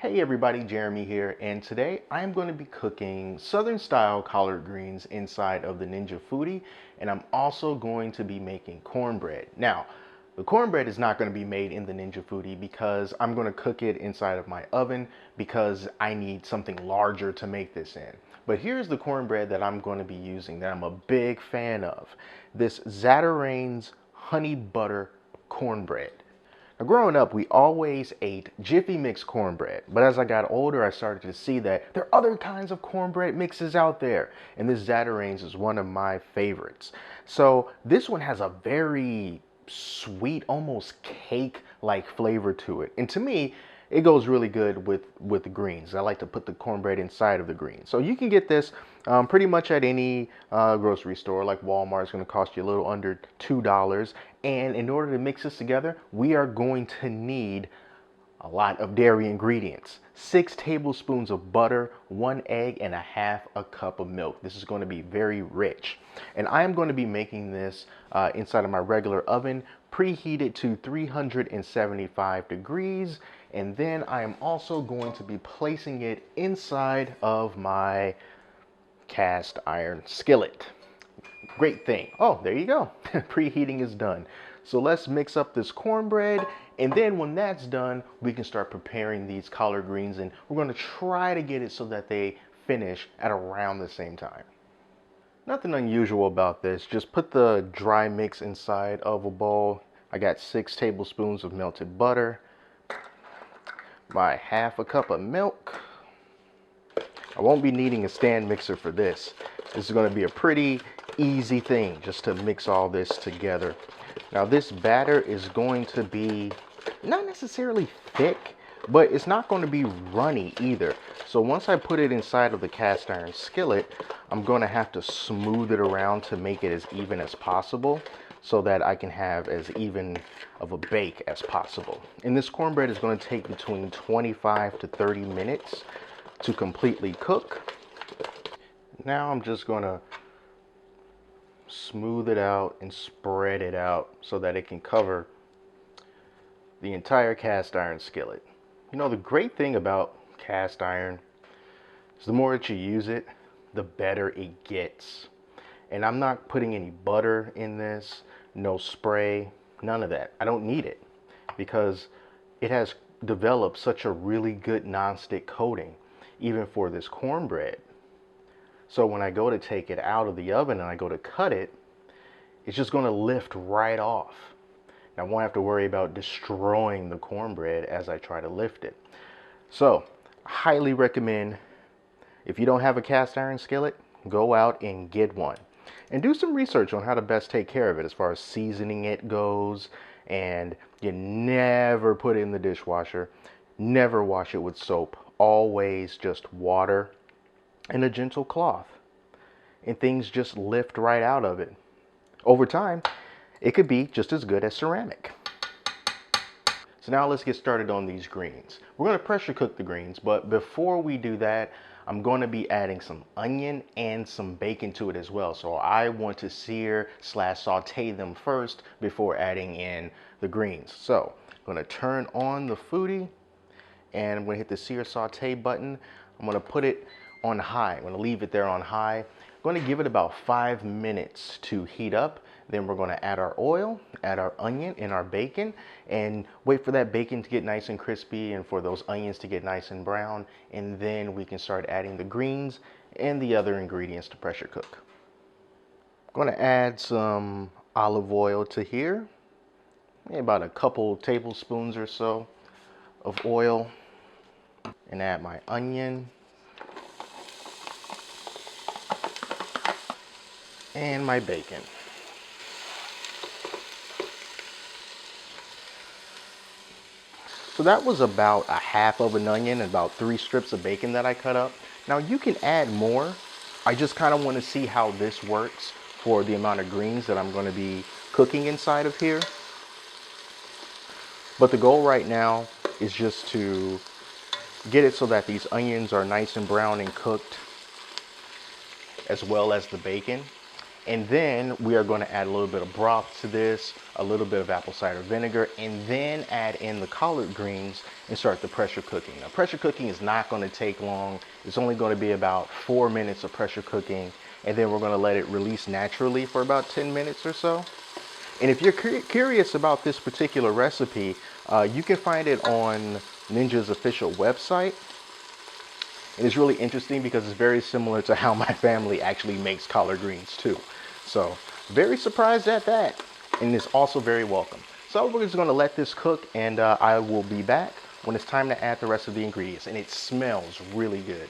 Hey everybody, Jeremy here, and today I am going to be cooking Southern style collard greens inside of the Ninja Foodi, and I'm also going to be making cornbread. Now, the cornbread is not going to be made in the Ninja Foodi because I'm going to cook it inside of my oven because I need something larger to make this in. But here's the cornbread that I'm going to be using that I'm a big fan of. This Zatarain's honey butter cornbread. Now, growing up, we always ate Jiffy Mix cornbread, but as I got older, I started to see that there are other kinds of cornbread mixes out there, and this Zatarain's is one of my favorites. So this one has a very sweet, almost cake-like flavor to it, and to me, it goes really good with the greens. I like to put the cornbread inside of the greens. So you can get this pretty much at any grocery store, like Walmart. It's going to cost you a little under $2. And in order to mix this together, we are going to need a lot of dairy ingredients. 6 tablespoons of butter, 1 egg, and a half a cup of milk. This is going to be very rich. And I am going to be making this inside of my regular oven, preheated to 375 degrees. And then I am also going to be placing it inside of my cast iron skillet. Great thing. Oh, there you go. Preheating is done. So let's mix up this cornbread, and then when that's done, we can start preparing these collard greens, and we're going to try to get it so that they finish at around the same time. Nothing unusual about this. Just put the dry mix inside of a bowl. I got 6 tablespoons of melted butter, my half a cup of milk. I won't be needing a stand mixer for this. This is going to be a pretty easy thing just to mix all this together. Now this batter is going to be not necessarily thick, but it's not going to be runny either. So once I put it inside of the cast iron skillet, I'm going to have to smooth it around to make it as even as possible so that I can have as even of a bake as possible. And this cornbread is going to take between 25 to 30 minutes to completely cook. Now I'm just going to smooth it out and spread it out so that it can cover the entire cast iron skillet. You know, the great thing about cast iron is the more that you use it, the better it gets. And I'm not putting any butter in this, no spray, none of that. I don't need it because it has developed such a really good nonstick coating, even for this cornbread. So when I go to take it out of the oven and I go to cut it, it's just going to lift right off. And I won't have to worry about destroying the cornbread as I try to lift it. So I highly recommend, if you don't have a cast iron skillet, go out and get one. And do some research on how to best take care of it as far as seasoning it goes. And you never put it in the dishwasher. Never wash it with soap. Always just water and a gentle cloth. And things just lift right out of it. Over time, it could be just as good as ceramic. So now let's get started on these greens. We're going to pressure cook the greens, but before we do that, I'm going to be adding some onion and some bacon to it as well. So I want to sear/saute them first before adding in the greens. So I'm going to turn on the Foodi and I'm going to hit the Sear Saute button. I'm going to put it on high. I'm going to leave it there on high. I'm going to give it about 5 minutes to heat up. Then we're going to add our oil, add our onion and our bacon, and wait for that bacon to get nice and crispy and for those onions to get nice and brown. And then we can start adding the greens and the other ingredients to pressure cook. I'm going to add some olive oil to here, about a couple tablespoons or so of oil, and add my onion and my bacon. So that was about a half of an onion and about 3 strips of bacon that I cut up. Now you can add more. I just kind of want to see how this works for the amount of greens that I'm going to be cooking inside of here. But the goal right now is just to get it so that these onions are nice and brown and cooked, as well as the bacon. And then we are going to add a little bit of broth to this, a little bit of apple cider vinegar, and then add in the collard greens and start the pressure cooking. Now, pressure cooking is not going to take long. It's only going to be about 4 minutes of pressure cooking, and then we're going to let it release naturally for about 10 minutes or so. And if you're curious about this particular recipe, you can find it on Ninja's official website. And it's really interesting because it's very similar to how my family actually makes collard greens too. So very surprised at that. And it's also very welcome. So we're just gonna let this cook, and I will be back when it's time to add the rest of the ingredients. And it smells really good.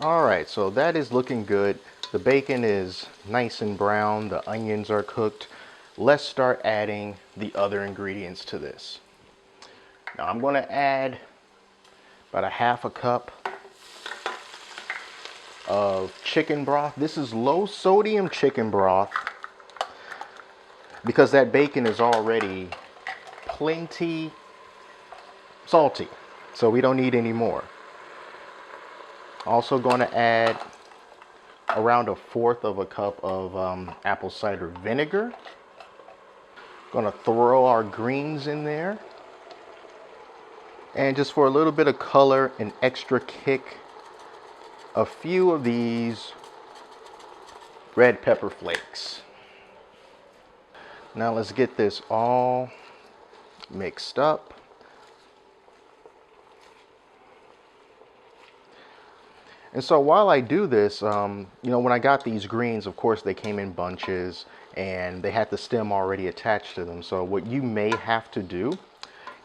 All right, so that is looking good. The bacon is nice and brown. The onions are cooked. Let's start adding the other ingredients to this. Now I'm gonna add about a half a cup of chicken broth. This is low sodium chicken broth because that bacon is already plenty salty, so we don't need any more. Also going to add around 1/4 of a cup of apple cider vinegar. Going to throw our greens in there. And just for a little bit of color and extra kick, a few of these red pepper flakes. Now let's get this all mixed up. And so while I do this, you know, when I got these greens, of course, they came in bunches and they had the stem already attached to them. So what you may have to do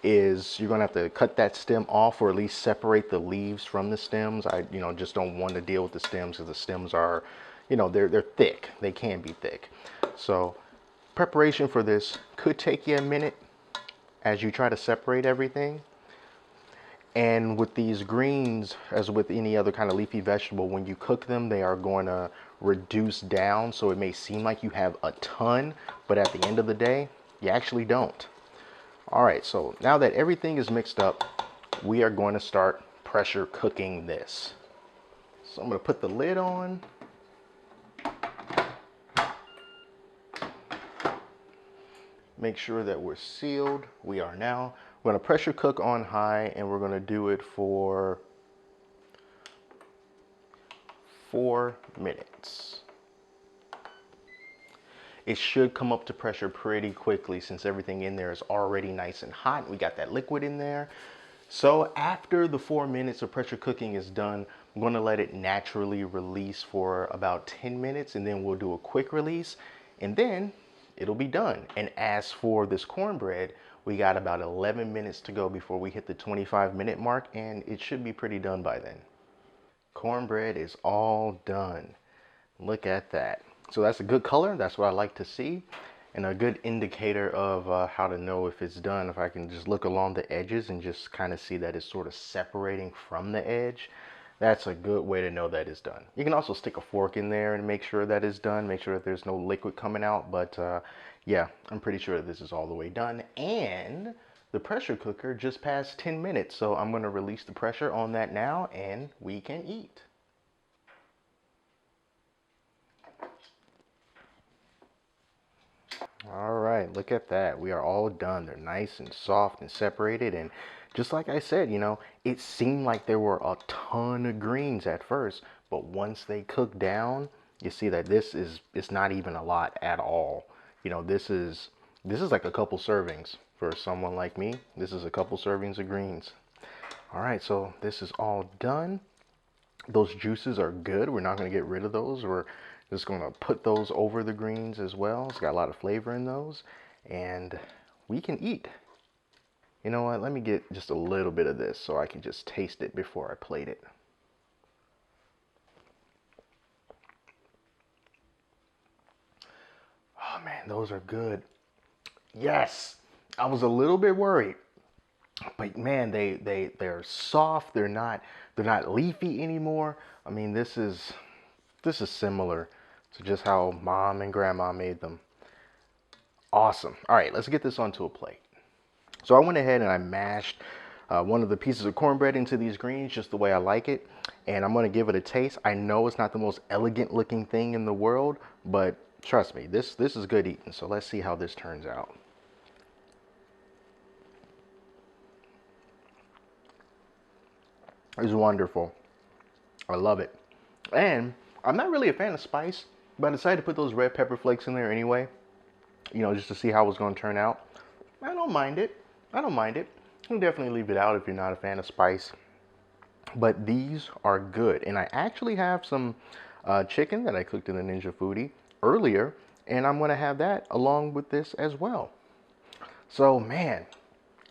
is you're gonna have to cut that stem off, or at least separate the leaves from the stems. I, you know, just don't want to deal with the stems because the stems are, you know, they're thick. They can be thick. So preparation for this could take you a minute as you try to separate everything. And with these greens, as with any other kind of leafy vegetable, when you cook them, they are going to reduce down. So it may seem like you have a ton, but at the end of the day, you actually don't. All right, so now that everything is mixed up, we are going to start pressure cooking this. So I'm going to put the lid on. Make sure that we're sealed. We are now. We're going to pressure cook on high, and we're going to do it for 4 minutes. It should come up to pressure pretty quickly since everything in there is already nice and hot. We got that liquid in there. So after the 4 minutes of pressure cooking is done, I'm going to let it naturally release for about 10 minutes, and then we'll do a quick release, and then it'll be done. And as for this cornbread, we got about 11 minutes to go before we hit the 25-minute mark, and it should be pretty done by then. Cornbread is all done. Look at that. So that's a good color. That's what I like to see, and a good indicator of how to know if it's done. If I can just look along the edges and just kind of see that it's sort of separating from the edge, that's a good way to know that it's done. You can also stick a fork in there and make sure that it's done. Make sure that there's no liquid coming out. But yeah, I'm pretty sure that this is all the way done. And the pressure cooker just passed 10 minutes. So I'm going to release the pressure on that now, and we can eat. All right, look at that. We are all done. They're nice and soft and separated. And just like I said, you know, it seemed like there were a ton of greens at first, but once they cook down, you see that it's not even a lot at all. You know, this is like a couple servings for someone like me. This is a couple servings of greens. All right, so this is all done. Those juices are good. We're not going to get rid of those. We're just going to put those over the greens as well. It's got a lot of flavor in those, and we can eat. You know what? Let me get just a little bit of this so I can just taste it before I plate it. Oh man, those are good. Yes, I was a little bit worried, but man, they're soft. They're not leafy anymore. I mean, this is similar to just how mom and grandma made them. Awesome. All right, let's get this onto a plate. So I went ahead and I mashed one of the pieces of cornbread into these greens just the way I like it. and I'm gonna give it a taste. I know it's not the most elegant looking thing in the world, but trust me, this is good eating. So let's see how this turns out. It's wonderful. I love it. And I'm not really a fan of spice, but I decided to put those red pepper flakes in there anyway, just to see how it's going to turn out. I don't mind it. I don't mind it. You can definitely leave it out if you're not a fan of spice. But these are good. And I actually have some chicken that I cooked in the Ninja Foodi earlier, and I'm going to have that along with this as well. So, man,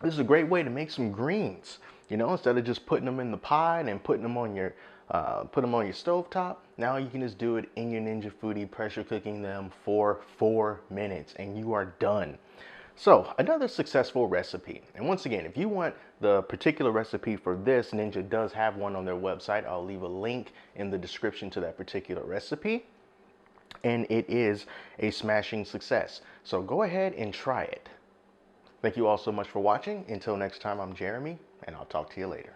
this is a great way to make some greens. Instead of just putting them in the pot and putting them on your stovetop, now you can just do it in your Ninja Foodi, pressure cooking them for 4 minutes, and you are done. So, another successful recipe. And once again, if you want the particular recipe for this, Ninja does have one on their website. I'll leave a link in the description to that particular recipe. And it is a smashing success. So go ahead and try it. Thank you all so much for watching. Until next time, I'm Jeremy, and I'll talk to you later.